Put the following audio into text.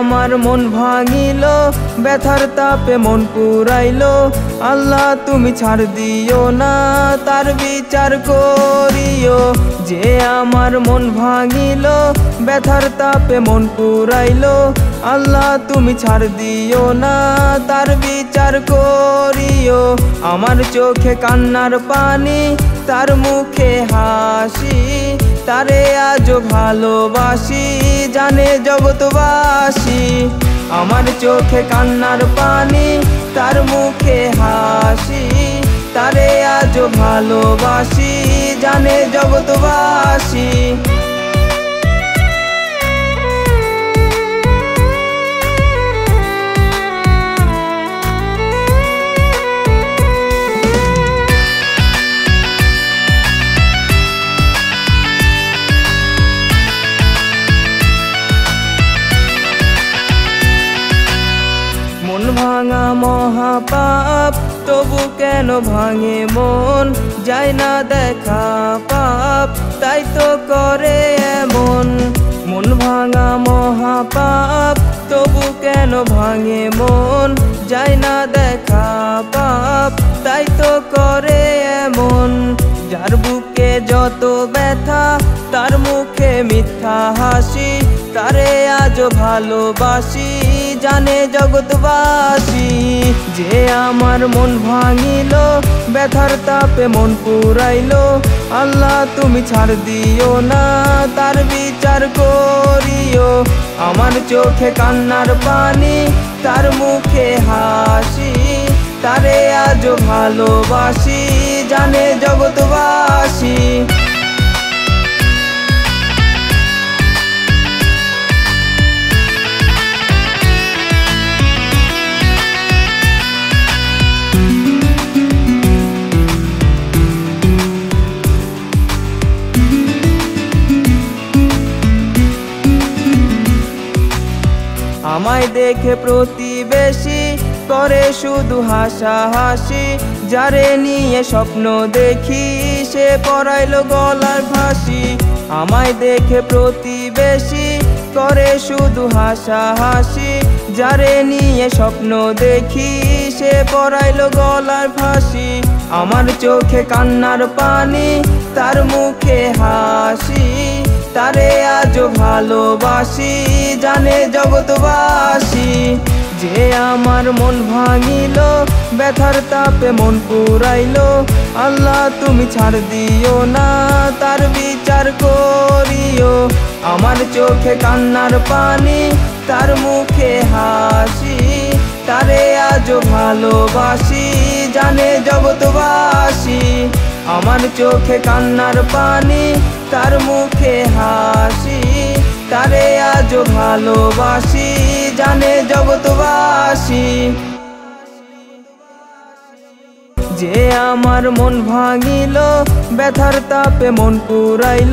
আমার মন ভাঙিল, ব্যথার তাপে মন পুরাইল। আল্লাহ তুমি ছাড় দিও না, তার বিচার করিও। যে আমার মন ভাঙিল, ব্যথার তাপে মন পুরাইল। আল্লাহ তুমি ছাড় দিও না, তার বিচার করিও। আমার চোখে কান্নার পানি, তার মুখে হাসি। তারে আজও ভালোবাসি, জানে জগৎবাসী। আমার চোখে কান্নার পানি, তার মুখে হাসি। তারে আজও ভালোবাসি, জানে জগৎবাসী। মন ভাঙা মহাপাপ, তবু কেন ভাঙে মন? যায় না দেখা পাপ, তাই তো করে এমন। মন ভাঙা মহাপাপ, তবু কেন ভাঙে মন? যায় না দেখা পাপ, তাই তো করে এমন। যার বুকে যত ব্যথা, তার মুখে মিথ্যা হাসি। তারে আজও ভালোবাসি, জানে জগৎবাসী। যে আমার মন ভাঙিল, ব্যথার তাপে মন পুরাইল। আল্লাহ তুমি ছাড় দিও না, তার বিচার করিও। আমার চোখে কান্নার পানি, তার মুখে হাসি। তারে আজও ভালোবাসি, জানে জগৎবাসী। আমায় দেখে প্রতিবেশী করে শুধু হাসাহাসি। যারে নিয়ে স্বপ্ন দেখি, সে পরাইল গলার ফাঁসি। আমায় দেখে প্রতিবেশী করে শুধু হাসাহাসি। যারে নিয়ে স্বপ্ন দেখি, সে পরাইল গলার ফাঁসি। আমার চোখে কান্নার পানি, তার মুখে হাসি। তারে আজও ভালোবাসি, জানে জগৎবাসী। যে আমার মন ভাঙিল, ব্যথার তাপে মন পুরাইল। আল্লাহ তুমি ছাড় দিও না, তার বিচার করিও। আমার চোখে কান্নার পানি, তার মুখে হাসি। তারে আজও ভালোবাসি, জানে জগৎবাসী। আমার চোখে কান্নার পানি, তার মুখে হাসি। তারে আজও ভালোবাসি, জানে জগৎবাসী। যে আমার মন ভাঙিল, ব্যথার তাপে মন পুরাইল।